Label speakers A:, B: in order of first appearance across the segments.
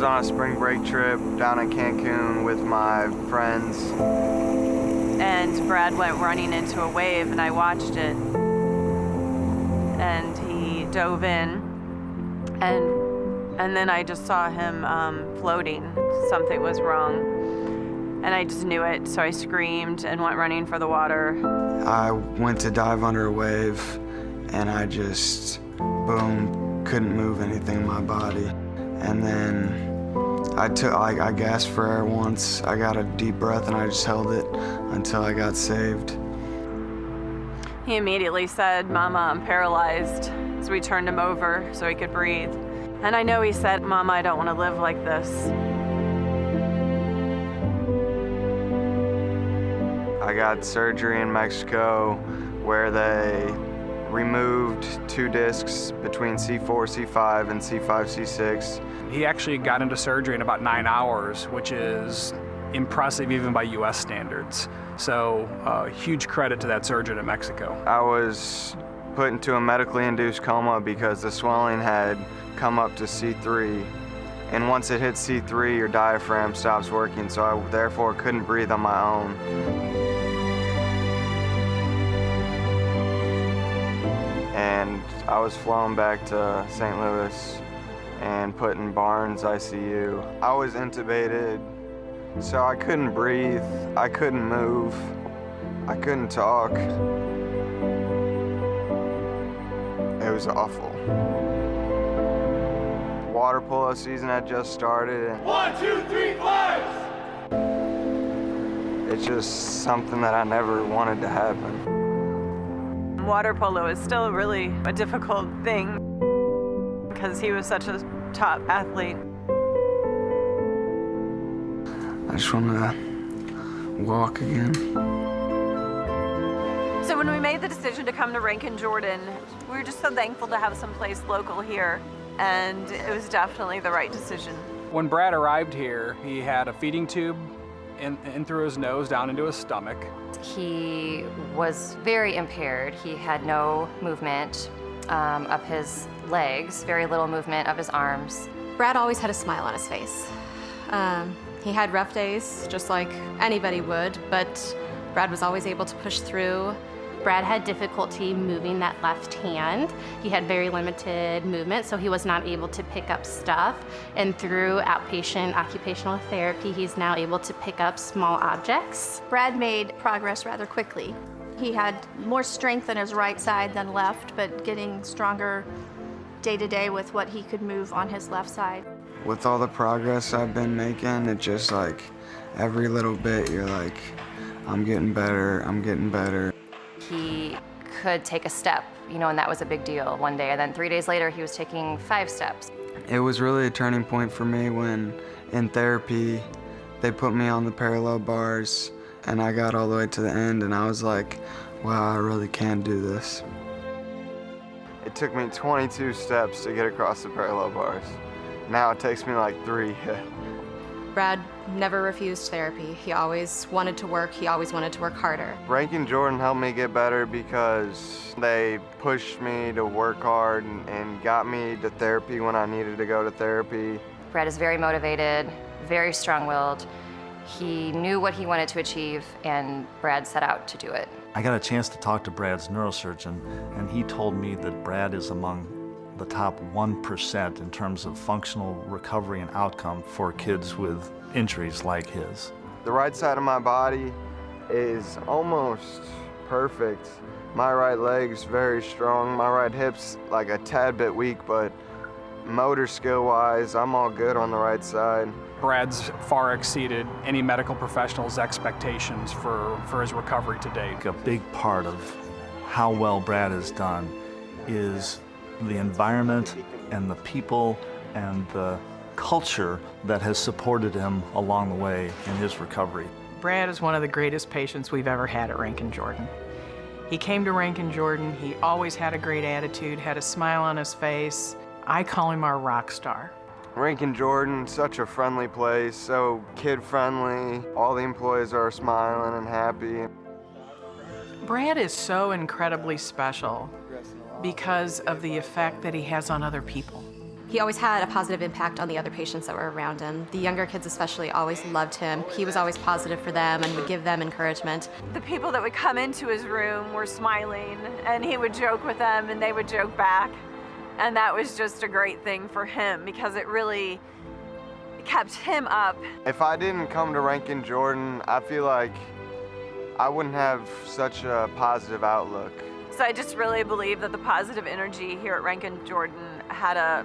A: was on a spring break trip down in Cancun with my friends.
B: And Brad went running into a wave, and I watched it. And he dove in, and then I just saw him floating. Something was wrong, and I just knew it, so I screamed and went running for the water.
A: I went to dive under a wave, and I just, boom, couldn't move anything in my body. And then I gasped for air once. I got a deep breath, and I just held it until I got saved.
B: He immediately said, "Mama, I'm paralyzed." So we turned him over so he could breathe. And I know he said, "Mama, I don't want to live like this."
A: I got surgery in Mexico where they removed 2 discs between C4, C5, and C5, C6.
C: He actually got into surgery in about 9 hours, which is impressive even by US standards. So huge credit to that surgeon in Mexico.
A: I was put into a medically induced coma because the swelling had come up to C3. And once it hits C3, your diaphragm stops working, so I therefore couldn't breathe on my own. And I was flown back to St. Louis and put in Barnes ICU. I was intubated, so I couldn't breathe, I couldn't move, I couldn't talk. It was awful. Water polo season had just started.
D: 1, 2, 3, flags!
A: It's just something that I never wanted to happen.
B: Water polo is still really a difficult thing because he was such a top athlete.
A: I just want to walk again.
B: So when we made the decision to come to Rankin Jordan, we were just so thankful to have some place local here, and it was definitely the right decision.
C: When Brad arrived here, he had a feeding tube in through his nose down into his stomach.
E: He was very impaired. He had no movement of his legs, very little movement of his arms.
F: Brad always had a smile on his face. He had rough days, just like anybody would, but Brad was always able to push through.
G: Brad had difficulty moving that left hand. He had very limited movement, so he was not able to pick up stuff. And through outpatient occupational therapy, he's now able to pick up small objects.
H: Brad made progress rather quickly. He had more strength in his right side than left, but getting stronger day to day with what he could move on his left side.
A: With all the progress I've been making, it just like every little bit you're like, I'm getting better, I'm getting better.
E: He could take a step, and that was a big deal one day. And then 3 days later, he was taking 5 steps.
A: It was really a turning point for me when in therapy, they put me on the parallel bars and I got all the way to the end and I was like, wow, I really can do this. It took me 22 steps to get across the parallel bars. Now it takes me like 3.
F: Brad never refused therapy. He always wanted to work. He always wanted to work harder.
A: Rankin Jordan helped me get better because they pushed me to work hard and got me to therapy when I needed to go to therapy.
E: Brad is very motivated, very strong-willed. He knew what he wanted to achieve, and Brad set out to do it.
I: I got a chance to talk to Brad's neurosurgeon, and he told me that Brad is among the top 1% in terms of functional recovery and outcome for kids with injuries like his.
A: The right side of my body is almost perfect. My right leg's very strong. My right hip's like a tad bit weak, but motor skill-wise, I'm all good on the right side.
C: Brad's far exceeded any medical professional's expectations for his recovery to date.
I: A big part of how well Brad has done is the environment and the people and the culture that has supported him along the way in his recovery.
J: Brad is one of the greatest patients we've ever had at Rankin Jordan. He came to Rankin Jordan, he always had a great attitude, had a smile on his face. I call him our rock star.
A: Rankin Jordan, such a friendly place, so kid-friendly. All the employees are smiling and happy.
J: Brad is so incredibly special because of the effect that he has on other people.
F: He always had a positive impact on the other patients that were around him. The younger kids especially always loved him. He was always positive for them and would give them encouragement.
B: The people that would come into his room were smiling, and he would joke with them and they would joke back. And that was just a great thing for him because it really kept him up.
A: If I didn't come to Rankin Jordan, I feel like I wouldn't have such a positive outlook.
B: So I just really believe that the positive energy here at Rankin Jordan had a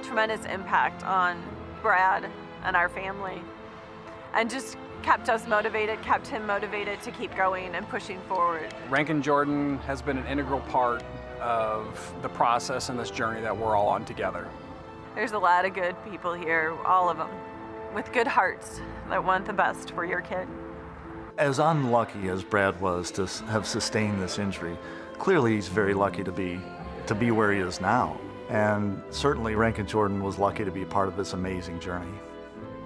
B: tremendous impact on Brad and our family, and just kept us motivated, kept him motivated to keep going and pushing forward.
C: Rankin Jordan has been an integral part of the process and this journey that we're all on together.
B: There's a lot of good people here, all of them, with good hearts that want the best for your kid.
I: As unlucky as Brad was to have sustained this injury, clearly he's very lucky to be where he is now. And certainly Rankin Jordan was lucky to be part of this amazing journey.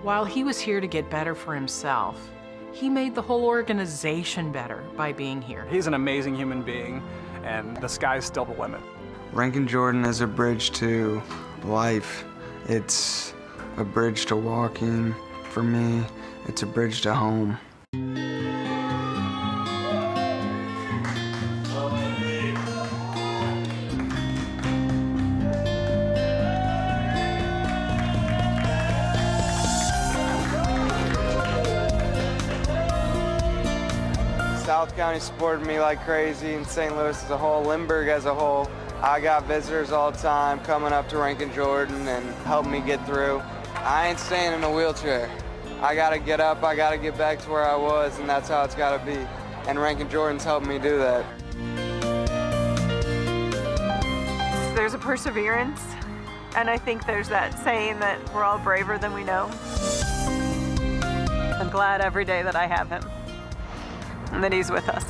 J: While he was here to get better for himself, he made the whole organization better by being here.
C: He's an amazing human being, and the sky's still the limit.
A: Rankin Jordan is a bridge to life. It's a bridge to walking. For me, it's a bridge to home. South County supported me like crazy, and St. Louis as a whole, Lindbergh as a whole. I got visitors all the time coming up to Rankin Jordan and helping me get through. I ain't staying in a wheelchair. I gotta get up, I gotta get back to where I was, and that's how it's gotta be. And Rankin Jordan's helping me do that.
B: There's a perseverance, and I think there's that saying that we're all braver than we know. I'm glad every day that I have him and that he's with us.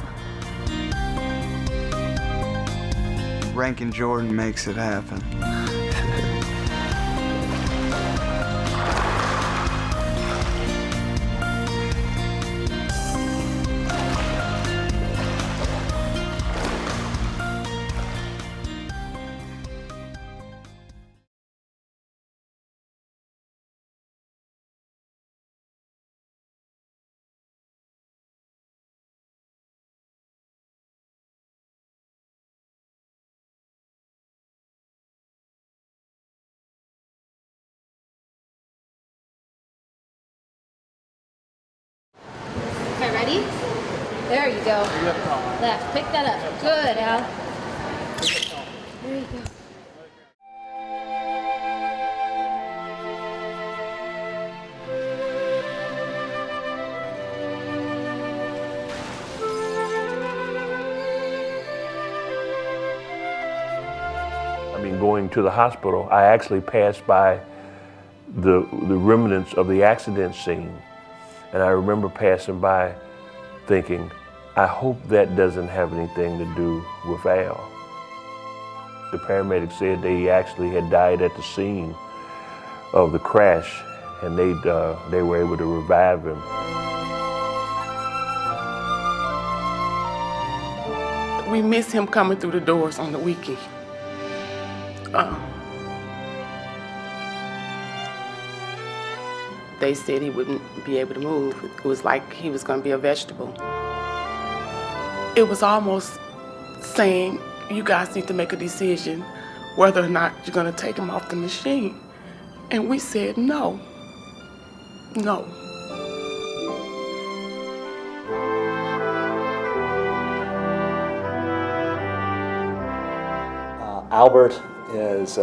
A: Rankin Jordan makes it happen.
K: Okay, ready? There you go. Left. Pick that up. Good, Al. There you go.
L: I mean, going to the hospital, I actually passed by the remnants of the accident scene. And I remember passing by thinking, I hope that doesn't have anything to do with Al. The paramedics said he actually had died at the scene of the crash, and they were able to revive him.
M: We miss him coming through the doors on the weekend. They said he wouldn't be able to move. It was like he was going to be a vegetable. It was almost saying, you guys need to make a decision whether or not you're going to take him off the machine. And we said no. No.
I: Albert is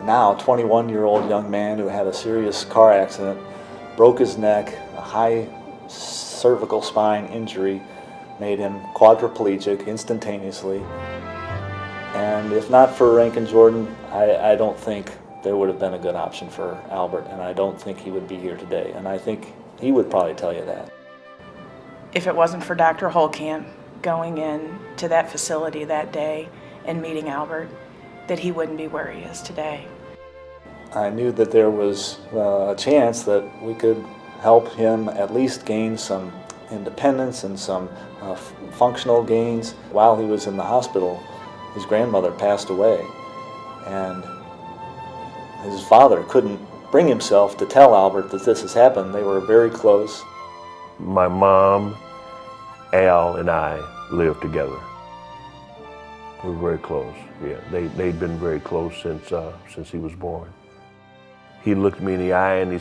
I: now a 21-year-old young man who had a serious car accident, broke his neck, a high cervical spine injury made him quadriplegic instantaneously. And if not for Rankin Jordan, I don't think there would have been a good option for Albert, and I don't think he would be here today. And I think he would probably tell you that.
J: If it wasn't for Dr. Holkamp going in to that facility that day and meeting Albert, that he wouldn't be where he is today.
I: I knew that there was a chance that we could help him at least gain some independence and some functional gains. While he was in the hospital, his grandmother passed away, and His father couldn't bring himself to tell Albert that this has happened. They were very close.
L: My mom, Al, and I lived together. We were very close. Yeah, they'd been very close since he was born. He looked me in the eye and he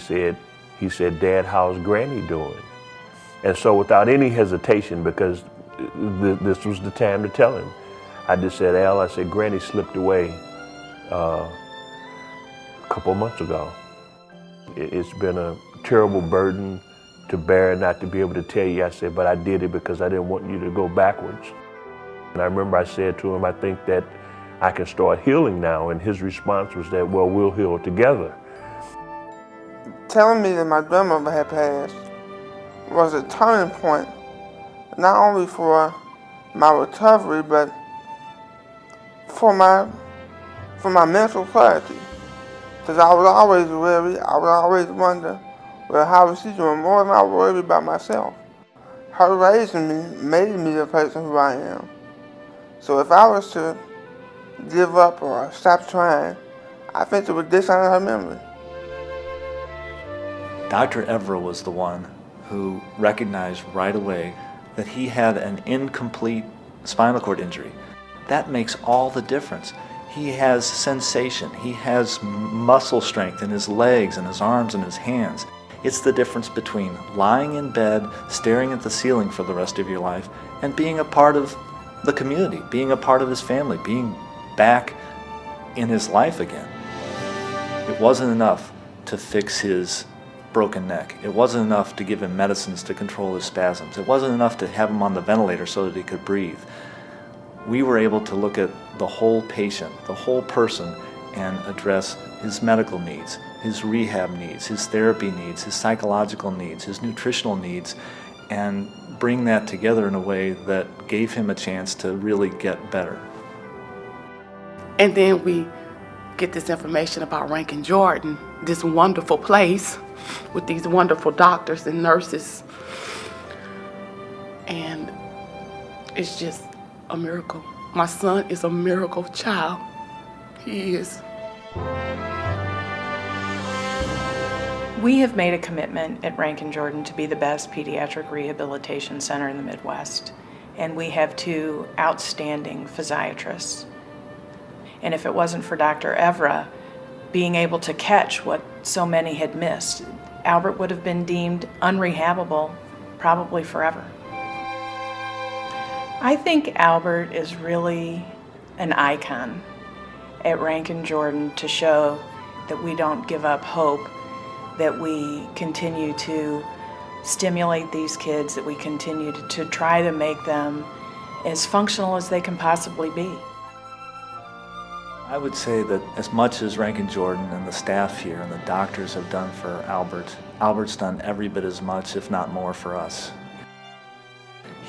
L: said, "Dad, how's Granny doing?" And so without any hesitation, because this was the time to tell him, I just said, "Al," I said, "Granny slipped away a couple months ago." It's been a terrible burden to bear not to be able to tell you. I said, "But I did it because I didn't want you to go backwards." And I remember I said to him, "I think that I can start healing now." And his response was that, "Well, we'll heal together."
A: Telling me that my grandmother had passed was a turning point, not only for my recovery, but for my mental clarity. Because I was always worried, I would always wonder, well, how was she doing? More than I worried about myself. Her raising me made me the person who I am. So if I was to give up or stop trying, I think it would dishonor her memory.
I: Dr. Evra was the one who recognized right away that he had an incomplete spinal cord injury. That makes all the difference. He has sensation, he has muscle strength in his legs and his arms and his hands. It's the difference between lying in bed, staring at the ceiling for the rest of your life, and being a part of the community, being a part of his family, being back in his life again. It wasn't enough to fix his broken neck. It wasn't enough to give him medicines to control his spasms. It wasn't enough to have him on the ventilator so that he could breathe. We were able to look at the whole patient, the whole person, and address his medical needs, his rehab needs, his therapy needs, his psychological needs, his nutritional needs, and bring that together in a way that gave him a chance to really get better.
M: And then we get this information about Rankin Jordan, this wonderful place with these wonderful doctors and nurses. And it's just a miracle. My son is a miracle child. He is.
J: We have made a commitment at Rankin Jordan to be the best pediatric rehabilitation center in the Midwest. And we have 2 outstanding physiatrists. And if it wasn't for Dr. Evra being able to catch what so many had missed, Albert would have been deemed unrehabable probably forever. I think Albert is really an icon at Rankin Jordan to show that we don't give up hope, that we continue to stimulate these kids, that we continue to try to make them as functional as they can possibly be.
I: I would say that as much as Rankin Jordan and the staff here and the doctors have done for Albert, Albert's done every bit as much, if not more, for us.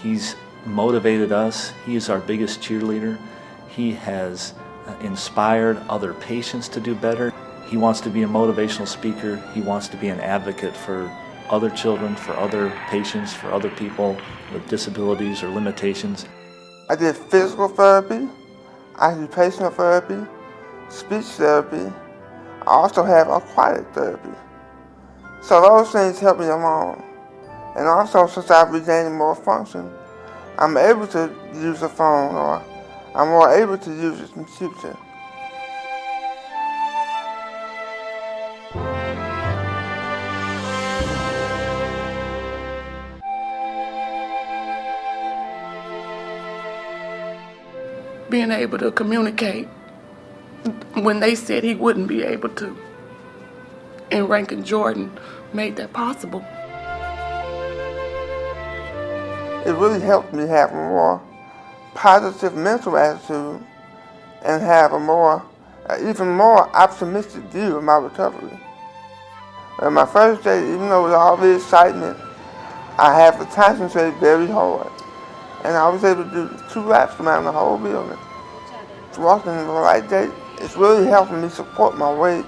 I: He's motivated us. He is our biggest cheerleader. He has inspired other patients to do better. He wants to be a motivational speaker. He wants to be an advocate for other children, for other patients, for other people with disabilities or limitations.
A: I did physical therapy, occupational therapy, speech therapy. I also have aquatic therapy. So those things help me along. And also, since I've regained more function, I'm able to use a phone, or I'm more able to use it in the future.
M: Being able to communicate when they said he wouldn't be able to. And Rankin Jordan made that possible.
A: It really helped me have a more positive mental attitude and have a more, even more optimistic view of my recovery. On my first day, even though with all the excitement, I had to concentrate very hard. And I was able to do 2 laps around the whole building. Walking in the right gait, it's really helping me support my weight.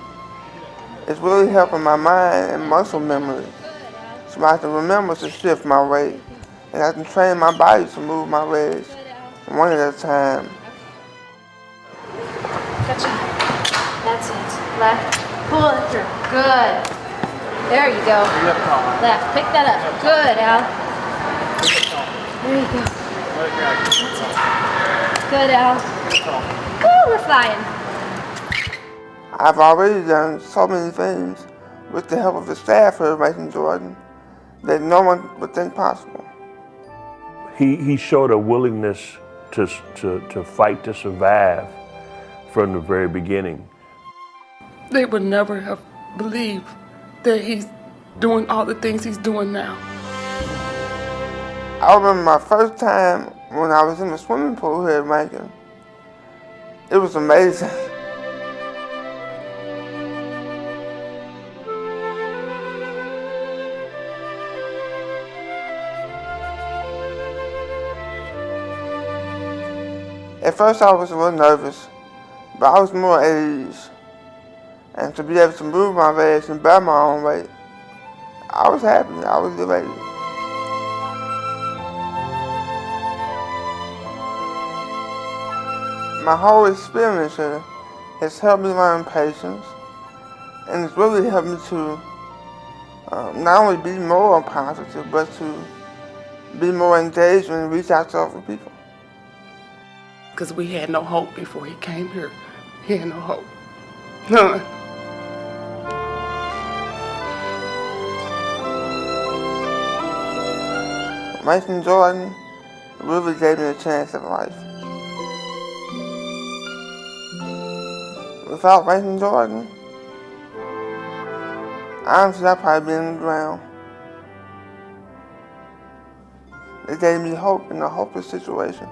A: It's really helping my mind and muscle memory. So I can remember to shift my weight. And I can train my body to move my legs one at a time.
K: Gotcha. That's it. Left. Pull it through. Good. There you go. Left. Pick that up. Good, Al. There you go. Good, Al. Woo, we're flying.
N: I've already done so many things with the help of the staff here at Rankin Jordan that no one would think possible.
L: He showed a willingness to fight to survive from the very beginning.
M: They would never have believed that he's doing all the things he's doing now.
N: I remember my first time when I was in the swimming pool here at Rankin. It was amazing. At first I was a little nervous, but I was more at ease. And to be able to move my legs and bear my own weight, I was happy, I was elated. My whole experience here has helped me learn patience, and it's really helped me to not only be more positive, but to be more engaged and reach out to other people.
M: Because we had no hope before he came here. He had no hope. None.
N: Rankin Jordan really gave me a chance at life. Without Rankin Jordan, honestly, I'd probably be in the ground. It gave me hope in a hopeless situation.